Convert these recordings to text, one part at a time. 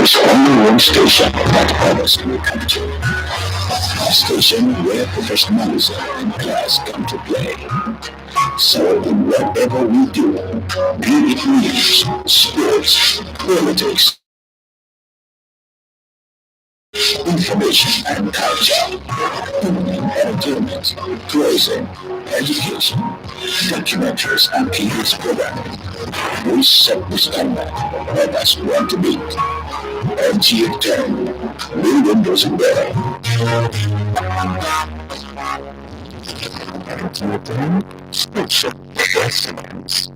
There's only one station that honors will capture. A station where professionalism and class come to play. So in whatever we do, be it news, sports, politics, information and culture, entertainment, tourism, education, documentaries and kids programming, we set the standard that us want to beat. And CH10, new windows and better. Special excellence.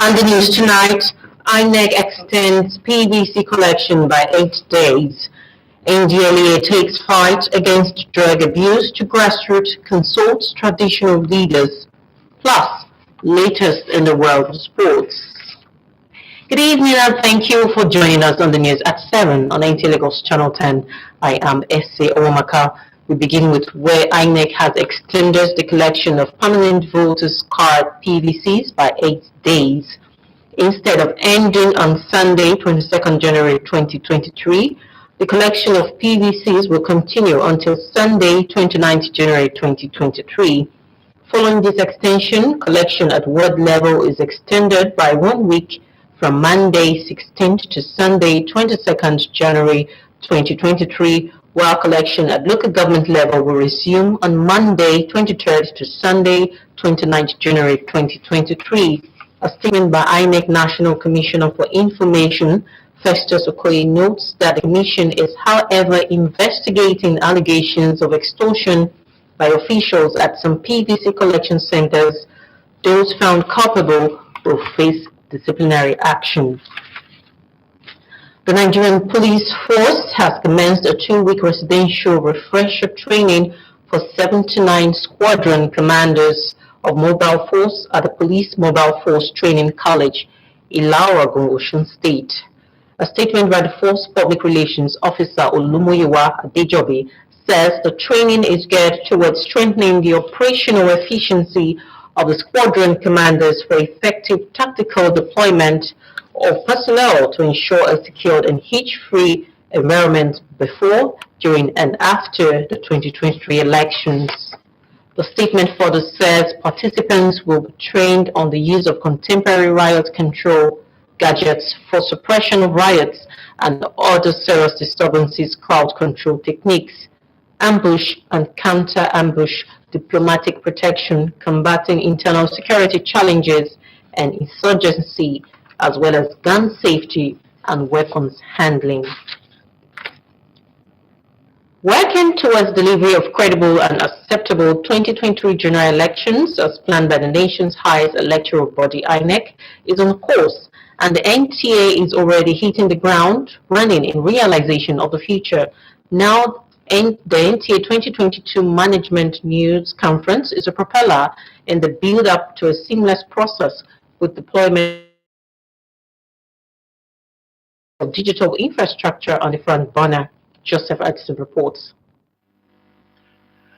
On the news tonight, INEC extends PVC collection by 8 days. NDLEA takes fight against drug abuse to grassroots consults traditional leaders. Plus, latest in the world of sports. Good evening and thank you for joining us on the news at 7 on NT Lagos Channel 10. I am S.A. Owamaka. We begin with where INEC has extended the collection of permanent voters card PVCs by 8 days. Instead of ending on Sunday, 22nd January 2023, the collection of PVCs will continue until Sunday, 29th January 2023. Following this extension, collection at ward level is extended by 1 week from Monday 16th to Sunday 22nd January 2023, while collection at local government level will resume on Monday 23rd to Sunday 29th January 2023. A statement by INEC National Commissioner for Information, Festus Okoye, notes that the commission is, however, investigating allegations of extortion by officials at some PVC collection centers. Those found culpable will face disciplinary action. The Nigerian Police Force has commenced a 2-week residential refresher training for 79 squadron commanders of Mobile Force at the Police Mobile Force Training College, Ilaoragun, Osun State. A statement by the Force Public Relations Officer Olumoyiwa Adejobi says the training is geared towards strengthening the operational efficiency of the squadron commanders for effective tactical deployment of personnel to ensure a secured and hitch-free environment before, during, and after the 2023 elections. The statement further says participants will be trained on the use of contemporary riot control gadgets for suppression of riots and other serious disturbances crowd control techniques, ambush and counter-ambush diplomatic protection, combating internal security challenges and insurgency, as well as gun safety and weapons handling. Working towards delivery of credible and acceptable 2023 general elections as planned by the nation's highest electoral body, INEC, is on course, and the NTA is already hitting the ground running in realization of the future. Now, the NTA 2022 Management News Conference is a propeller in the build-up to a seamless process with deployment of digital infrastructure on the front burner. Joseph Edson reports.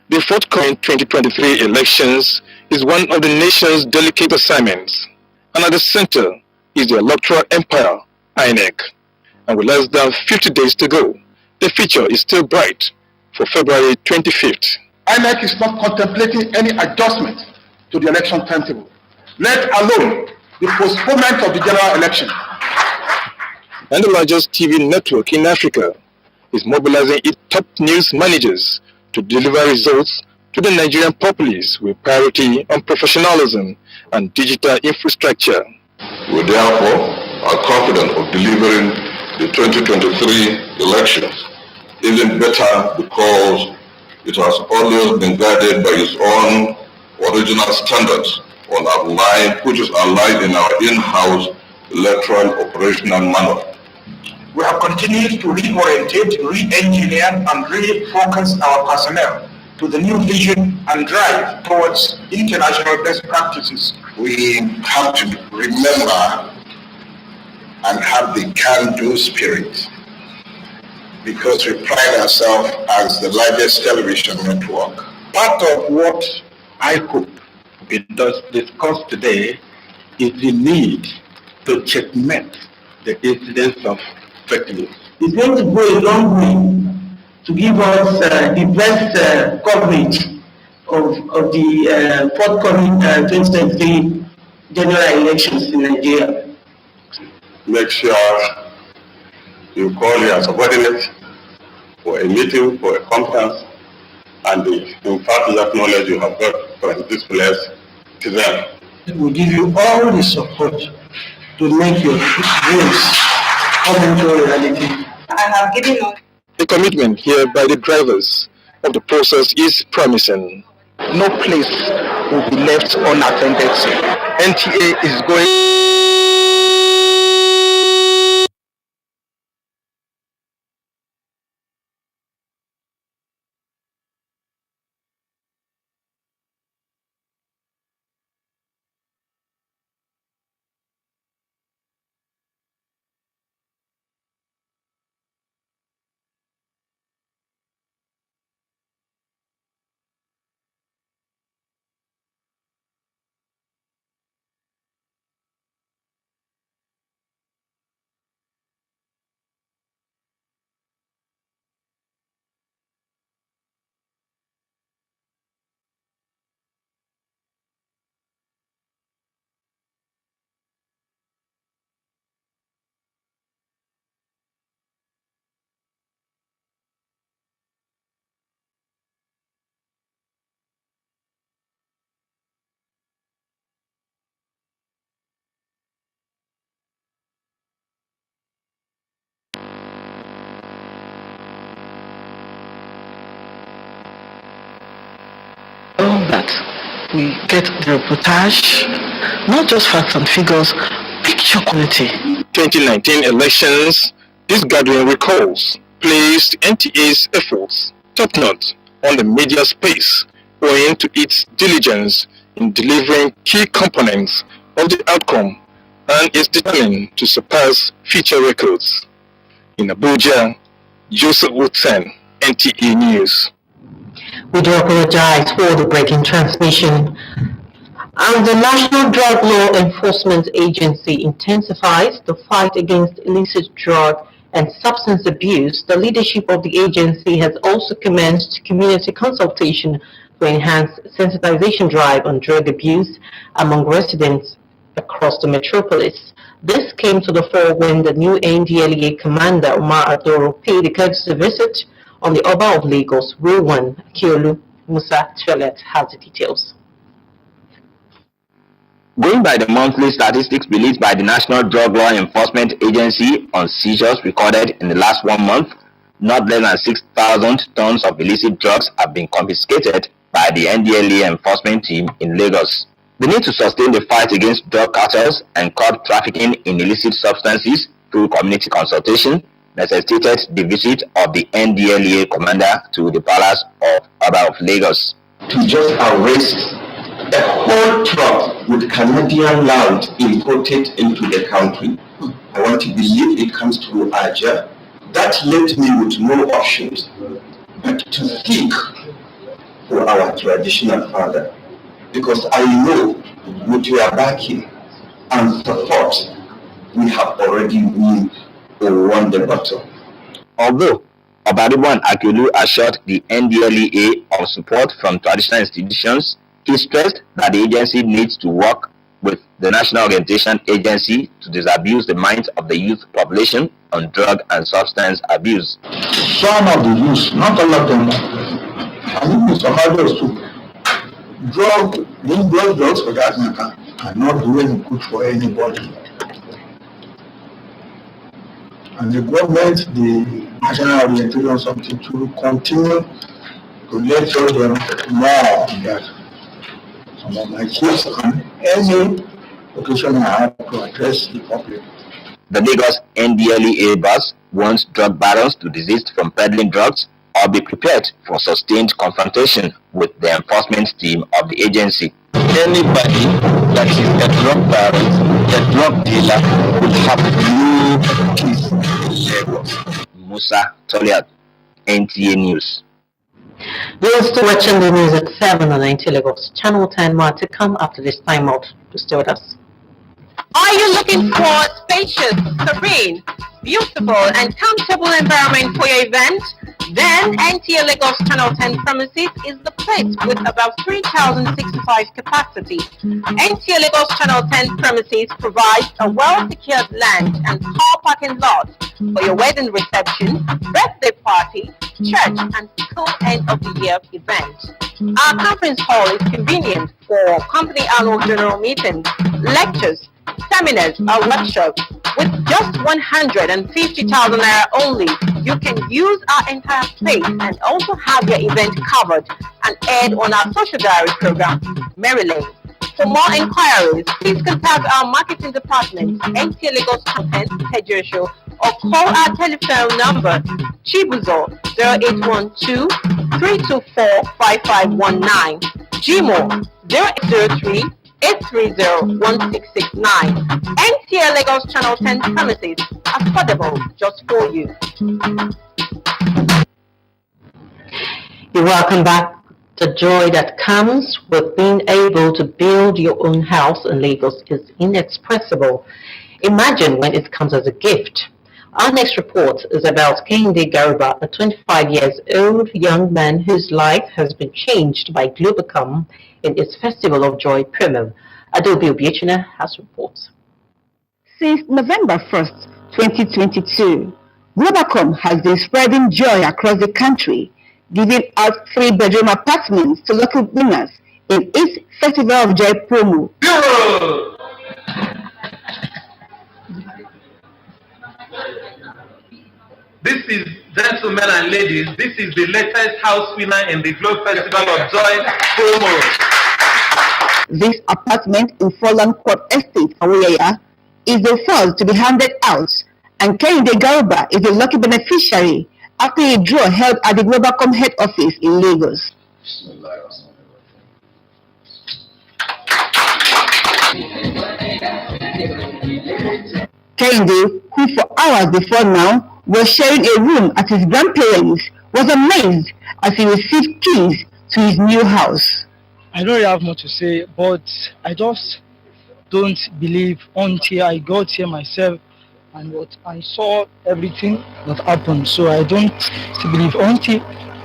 The forthcoming 2023 elections is one of the nation's delicate assignments, and at the center is the electoral empire, INEC. And with less than 50 days to go, the future is still bright for February 25th. INEC is not contemplating any adjustment to the election timetable, let alone the postponement of the general election. And the largest TV network in Africa is mobilizing its top news managers to deliver results to the Nigerian populace with priority on professionalism and digital infrastructure. We therefore are confident of delivering the 2023 elections even better because It has always been guided by its own original standards which is aligned in our in-house electoral operational manual. We have continued to reorientate, re-engineer, and refocus our personnel to the new vision and drive towards international best practices. We have to remember and have the can-do spirit, because we pride ourselves as the largest television network. Part of what I hope we discuss today is the need to checkmate the incidence of fake news. It's going to go a long way to give us the best coverage of the forthcoming 2023 general elections in Nigeria. Make sure you call your subordinates for a meeting, for a conference, and impart that knowledge you have got from this place to them. It will give you all the support to make your dreams come into reality. I have given up. The commitment here by the drivers of the process is promising. No place will be left unattended to. NTA is going. That we get the reportage, not just facts and figures, picture quality. 2019 elections, this gathering recalls placed NTA's efforts top-notch on the media space, owing to its diligence in delivering key components of the outcome, and is determined to surpass future records. In Abuja, Joseph Woodson, NTA News. We do apologize for the breaking transmission. And the National Drug Law Enforcement Agency intensifies the fight against illicit drug and substance abuse. The leadership of the agency has also commenced community consultation to enhance sensitization drive on drug abuse among residents across the metropolis. This came to the fore when the new NDLEA commander, Umar Adoro, paid a courtesy visit on the Oba of Lagos, Rowan Akiolu. Musa Cholet has the details. Going by the monthly statistics released by the National Drug Law Enforcement Agency on seizures recorded in the last 1 month, not less than 6,000 tons of illicit drugs have been confiscated by the NDLEA enforcement team in Lagos. The need to sustain the fight against drug cartels and curb trafficking in illicit substances through community consultation necessitated the visit of the NDLEA commander to the palace of Oba of Lagos. To just arrest a whole truck with Canadian land imported into the country, I want to believe it comes through Aja. That left me with no options but to seek for our traditional father, because I know with your backing and support, we have already won the battle. Although Obadibo Akiolu assured the NDLEA of support from traditional institutions, he stressed that the agency needs to work with the National Orientation Agency to disabuse the minds of the youth population on drug and substance abuse. Some of the youth, not all of them, and even some others too, drugs for that matter, are not doing good for anybody. And the government, the National Orientation something to continue to lecture them more on that. Some of my chiefs on any occasion I have to address the public. The Lagos NDLEA boss warns drug barons to desist from peddling drugs or be prepared for sustained confrontation with the enforcement team of the agency. Anybody that is a drug baron, a drug dealer, will have no peace in Lagos. Musa Toliat, NTA News. We're still watching the news at 7 on NTA Lagos. Channel 10 more to come after this time out. To stay with us. Are you looking for a spacious, serene, beautiful and comfortable environment for your event? Then NTA Lagos Channel 10 premises is the place with about 3,065 capacity. NTA Lagos Channel 10 premises provides a well-secured land and car parking lot for your wedding reception, birthday party, church and school end of the year event. Our conference hall is convenient for company annual general meetings, lectures, seminars or workshops. With just 150,000 naira only, you can use our entire space and also have your event covered and aired on our social diary program, Maryland. For more inquiries, please contact our marketing department, NTA Lagos Content, Tejo, or call our telephone number, Chibuzo 0812-324-5519, Gmo 0803 830-1669. NTA Lagos Channel 10 premises, affordable just for you. You're welcome back. The joy that comes with being able to build your own house in Lagos is inexpressible. Imagine when it comes as a gift. Our next report is about Kehinde Garuba, a 25 years old young man whose life has been changed by Globacom in its Festival of Joy promo. Adobe Obiechina has reports. Since November 1st, 2022, Globacom has been spreading joy across the country, giving out 3-bedroom apartments to local winners in its Festival of Joy promo. This is, gentlemen and ladies, this is the latest house winner in the Globe Festival of Joy promo. This apartment in Forland Court Estate, Awuyaya, is the first to be handed out, and Kehinde Garuba is the lucky beneficiary after a draw held at the Globacom head office in Lagos. Kehinde, who for hours before now was sharing a room at his grandparents', was amazed as he received keys to his new house. I don't really have much to say, but I just don't believe until I got here myself and what I saw everything that happened. So I don't still believe until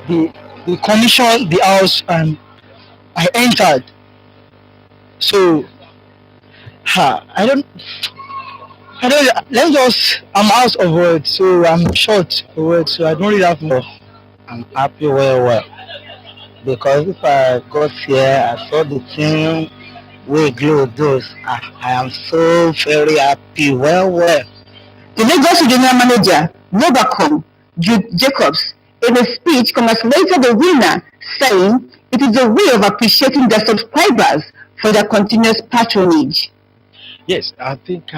they commissioned the house and I entered. So I'm out of words, so I'm short of words, so I don't really have more. I'm happy well. Because if I got here, I saw the thing where Glow does. I am so very happy. Well. The Lagos Regional Manager, Globacom, Jude Jacobs, in a speech congratulated the winner, saying it is a way of appreciating their subscribers for their continuous patronage. Yes, I think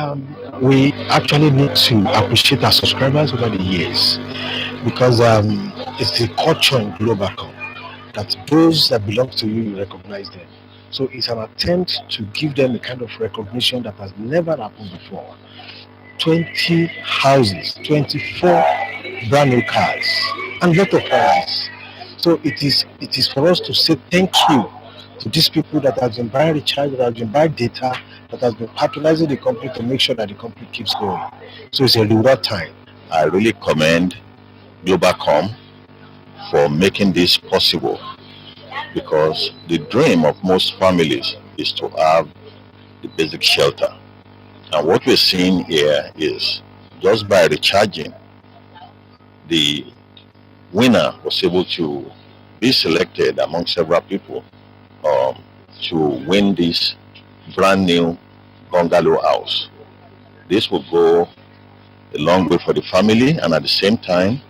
we actually need to appreciate our subscribers over the years, because it's the culture in Globacom that those that belong to you recognize them. So it's an attempt to give them a kind of recognition that has never happened before. 20 houses, 24 brand new cars, and a lot of cars. So it is for us to say thank you to these people that have been buying recharge, that have been buying data, that has been patronizing the company to make sure that the company keeps going. So it's a reward time. I really commend Globacom for making this possible, because the dream of most families is to have the basic shelter. And what we're seeing here is just by recharging, the winner was able to be selected among several people to win this brand new bungalow house. This will go a long way for the family, and at the same time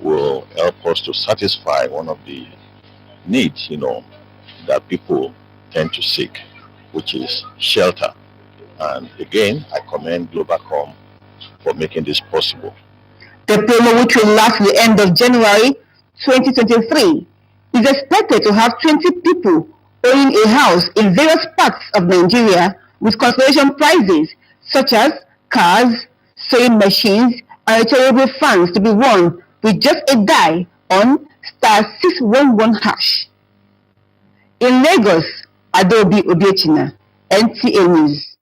will help us to satisfy one of the needs, that people tend to seek, which is shelter. And again, I commend Globacom for making this possible. The promo, which will last to the end of January 2023, is expected to have 20 people owning a house in various parts of Nigeria with consolation prizes such as cars, sewing machines, and returnable fans to be won with just a die on *611#. In Lagos, Adobe Obiechina, NTA News.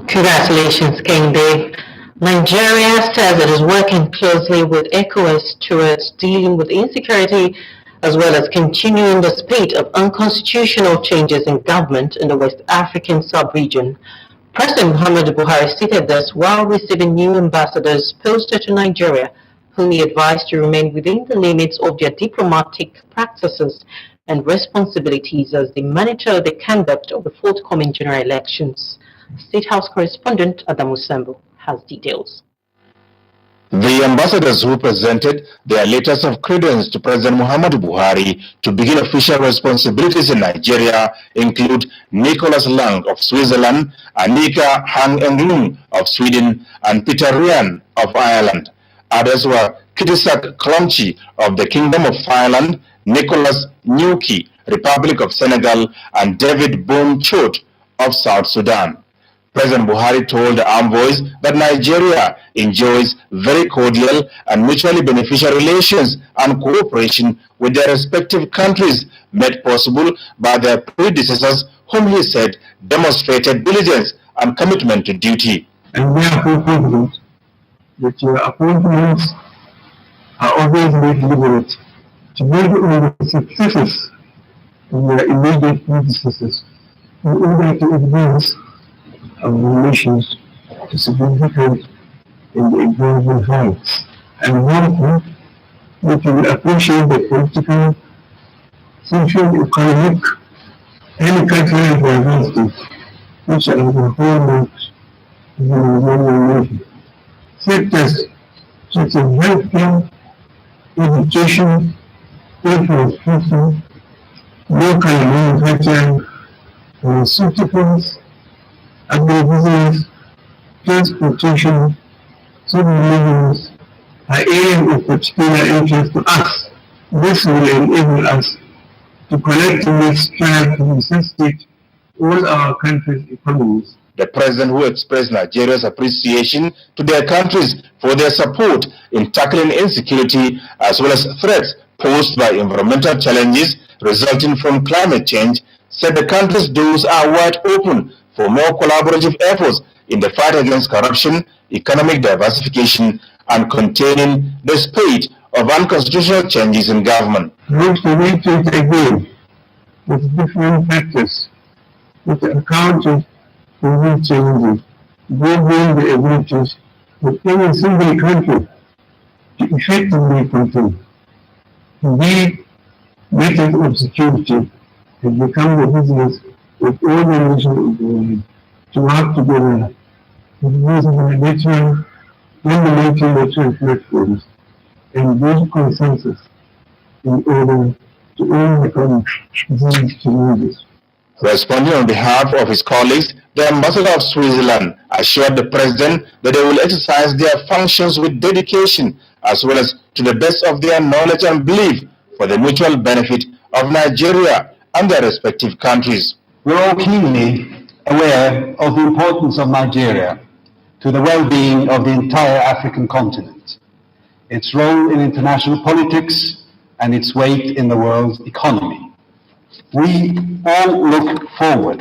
Congratulations, Kende. Nigeria says it is working closely with ECOWAS towards dealing with insecurity as well as continuing the spate of unconstitutional changes in government in the West African sub-region. President Muhammadu Buhari stated this while receiving new ambassadors posted to Nigeria, whom he advised to remain within the limits of their diplomatic practices and responsibilities as they monitor the conduct of the forthcoming general elections. State House correspondent Adamu Sambo has details. The ambassadors who presented their letters of credence to President Muhammadu Buhari to begin official responsibilities in Nigeria include Nicholas Lang of Switzerland, Anika Han Englung of Sweden, and Peter Ryan of Ireland. Others were Kitisak Klonchi of the Kingdom of Ireland, Nicholas Nyuki, Republic of Senegal, and David Boum Chot of South Sudan. President Buhari told the envoys that Nigeria enjoys very cordial and mutually beneficial relations and cooperation with their respective countries, made possible by their predecessors, whom he said demonstrated diligence and commitment to duty. And therefore confident that your appointments are always made deliberate to build on the successes of your immediate predecessors in order to advance our relations to significant and important heights. And therefore, that you will appreciate the political, social, economic, and cultural diversity which are the hallmarks of the Nigerian nation. Sectors such as healthcare, education, infrastructure, local manufacturing, pharmaceuticals, agribusiness, transportation, submarines are areas of particular interest to us. This will enable us to collectively strive to necessitate all our country's economies. The president, who expressed Nigeria's appreciation to their countries for their support in tackling insecurity as well as threats posed by environmental challenges resulting from climate change, said the country's doors are wide open for more collaborative efforts in the fight against corruption, economic diversification, and containing the spate of unconstitutional changes in government. Not to repeat again with different factors that accounted for these changes, building the abilities of any single country to effectively control. Indeed, methods of security have become the business of all the nations of the world to work together with using natural, fundamental natural platforms and build consensus in order to overcome these challenges. Responding on behalf of his colleagues, the ambassador of Switzerland assured the president that they will exercise their functions with dedication as well as to the best of their knowledge and belief for the mutual benefit of Nigeria and their respective countries. We're all keenly aware of the importance of Nigeria to the well-being of the entire African continent, its role in international politics, and its weight in the world's economy. We all look forward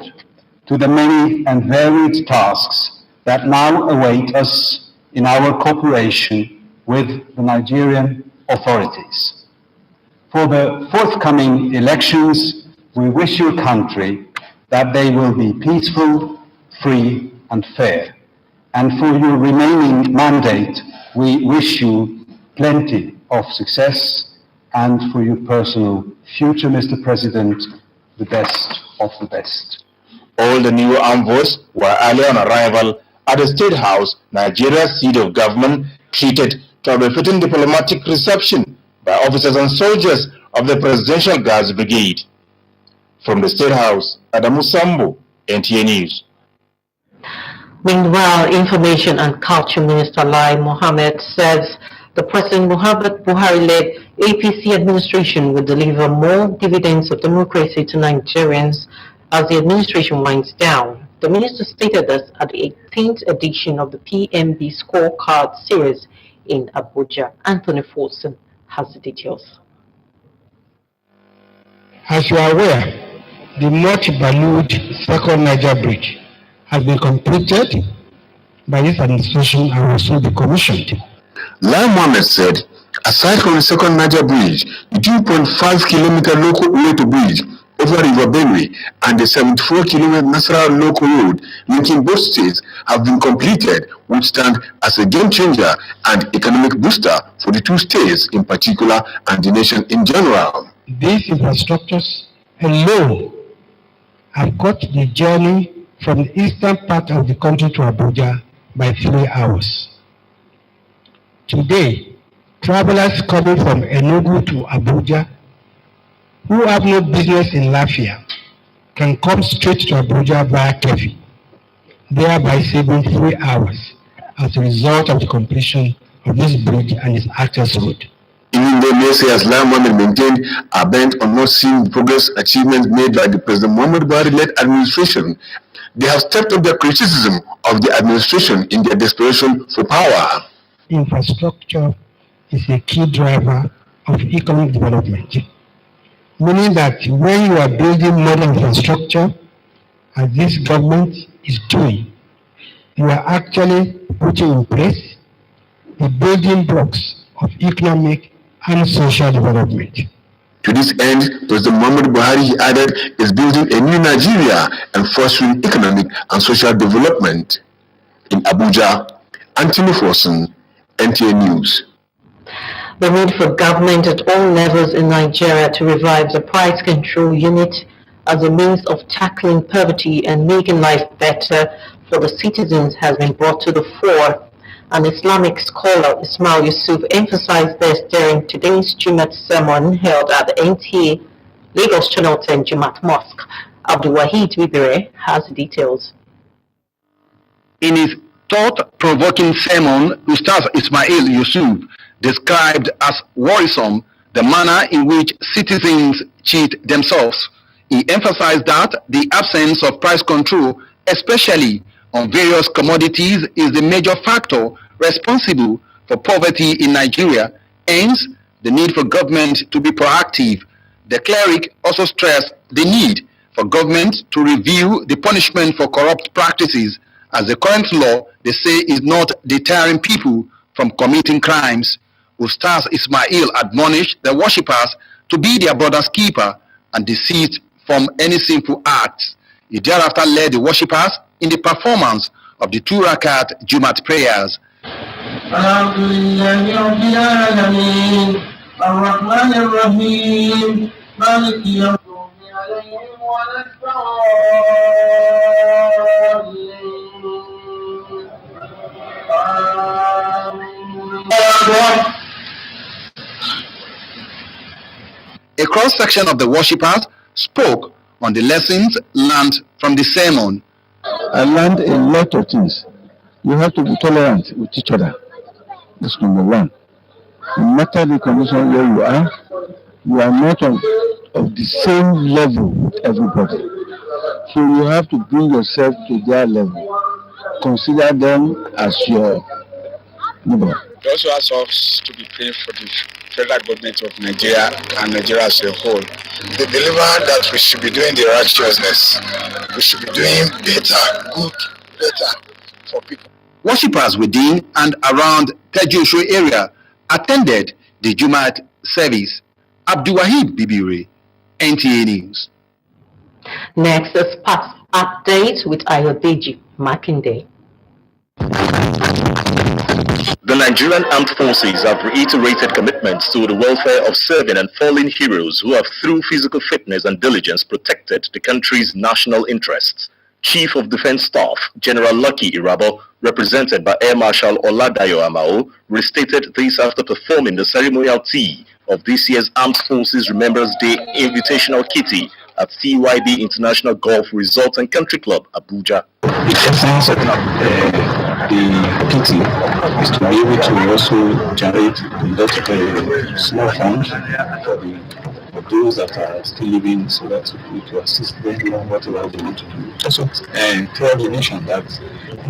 to the many and varied tasks that now await us in our cooperation with the Nigerian authorities. For the forthcoming elections, we wish your country that they will be peaceful, free, and fair. And for your remaining mandate, we wish you plenty of success, and for your personal future, Mr. President, the best of the best. All the new envoys were early on arrival at the State House, Nigeria's seat of government, treated to a befitting diplomatic reception by officers and soldiers of the Presidential Guards Brigade. From the State House, Adamu Sambo, NTA News. Meanwhile, Information and Culture Minister Lai Mohammed says the President Muhammad Buhari-led APC administration will deliver more dividends of democracy to Nigerians as the administration winds down. The minister stated this at the 18th edition of the PMB Scorecard Series in Abuja. Anthony Forson has the details. As you are aware, the much-valued second Niger Bridge has been completed by this administration and will soon be commissioned. Lai Mohammed said, aside from the second Niger Bridge, the 2.5-kilometer local way to bridge over River Benue and the 74-kilometer Nasarawa local road linking both states have been completed, which stand as a game changer and economic booster for the two states in particular and the nation in general. These infrastructures alone have cut the journey from the eastern part of the country to Abuja by 3 hours. Today, travelers coming from Enugu to Abuja who have no business in Lafia can come straight to Abuja via Kefi, thereby saving 3 hours as a result of the completion of this bridge and its access road. Even though naysayers Lai Mohammed maintained are bent on not seeing the progress achievements made by the President Muhammad Buhari-led administration, they have stepped up their criticism of the administration in their desperation for power. Infrastructure is a key driver of economic development, meaning that when you are building modern infrastructure, as this government is doing, you are actually putting in place the building blocks of economic and social development. To this end, President Muhammad Buhari, he added, is building a new Nigeria and fostering economic and social development. In Abuja, Anthony Forson, NTA News. The need for government at all levels in Nigeria to revive the price control unit as a means of tackling poverty and making life better for the citizens has been brought to the fore. An Islamic scholar, Ismail Yusuf, emphasized this during today's Jumat sermon held at the NTA Lagos Channel 10 Jumat Mosque. Abdul Wahid Bibire has the details. In his thought-provoking sermon, Ustaz Ismail Yusuf described as worrisome the manner in which citizens cheat themselves. He emphasized that the absence of price control, especially on various commodities, is the major factor responsible for poverty in Nigeria, hence the need for government to be proactive. The cleric also stressed the need for government to review the punishment for corrupt practices, as the current law, they say, is not deterring people from committing crimes. Ustaz Ismail admonished the worshippers to be their brother's keeper and desist from any sinful acts. He thereafter led the worshippers in the performance of the 2 rakat Jumat prayers. A cross-section of the worshippers spoke on the lessons learned from the sermon. I learned a lot of things. You have to be tolerant with each other. That's number one. No matter the condition where you are not of the same level with everybody. So you have to bring yourself to their level. Consider them as your neighbor. We also ask us to be praying for the federal government of Nigeria and Nigeria as a whole. They deliver that we should be doing the righteousness. We should be doing better for people. Worshippers within and around Tejuosho area attended the Jumat service. Abdul Wahid Bibire, NTA News. Next, a sports update with Ayodeji Makinde. The Nigerian Armed Forces have reiterated commitments to the welfare of serving and fallen heroes who have, through physical fitness and diligence, protected the country's national interests. Chief of Defense Staff, General Lucky Irabo, represented by Air Marshal Oladayo Amao, restated this after performing the ceremonial tea of this year's Armed Forces Remembrance Day Invitational Kitty at CYB International Golf Resort and Country Club, Abuja. The essence of the kitty is to be able to also generate a small fund for those that are still living, so that to assist them in whatever they need to do. Also, tell the nation that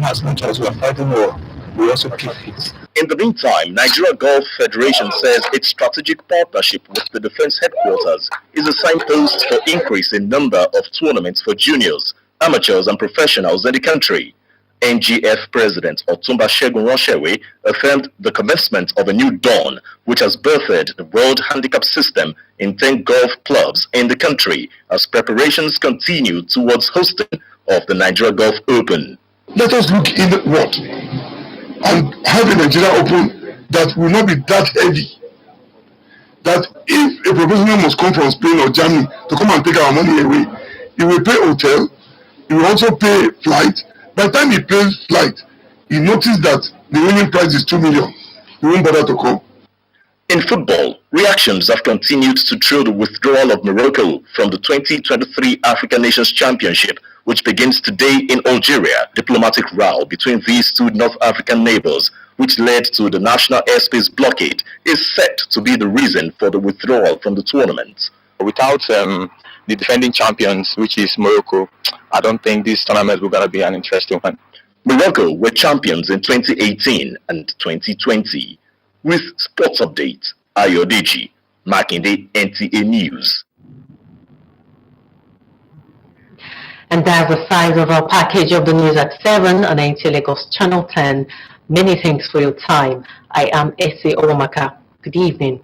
as much as we are fighting war, we also keep fit. In the meantime, Nigeria Golf Federation says its strategic partnership with the Defense Headquarters is a signpost for increase in number of tournaments for juniors, amateurs and professionals in the country. NGF President Otumba Segun Ronshewe affirmed the commencement of a new dawn, which has birthed the World Handicap System in 10 golf clubs in the country as preparations continue towards hosting of the Nigeria Golf Open. Let us look inward and have a Nigeria Open that will not be that heavy. That if a professional must come from Spain or Germany to come and take our money away, he will pay hotel, he will also pay flight. By the time he pays flight, he noticed that the winning prize is 2 million. He won't bother to come. In football, reactions have continued to trail the withdrawal of Morocco from the 2023 African Nations Championship, which begins today in Algeria. Diplomatic row between these two North African neighbors, which led to the national airspace blockade, is set to be the reason for the withdrawal from the tournament. Without the defending champions, which is Morocco, I don't think this tournament will going to be an interesting one. Morocco were champions in 2018 and 2020. With sports update, Ayodeji, Makinde, NTA News. And that's the size of our package of the news at 7 on NTA Lagos Channel 10. Many thanks for your time. I am Ese Owamaka. Good evening.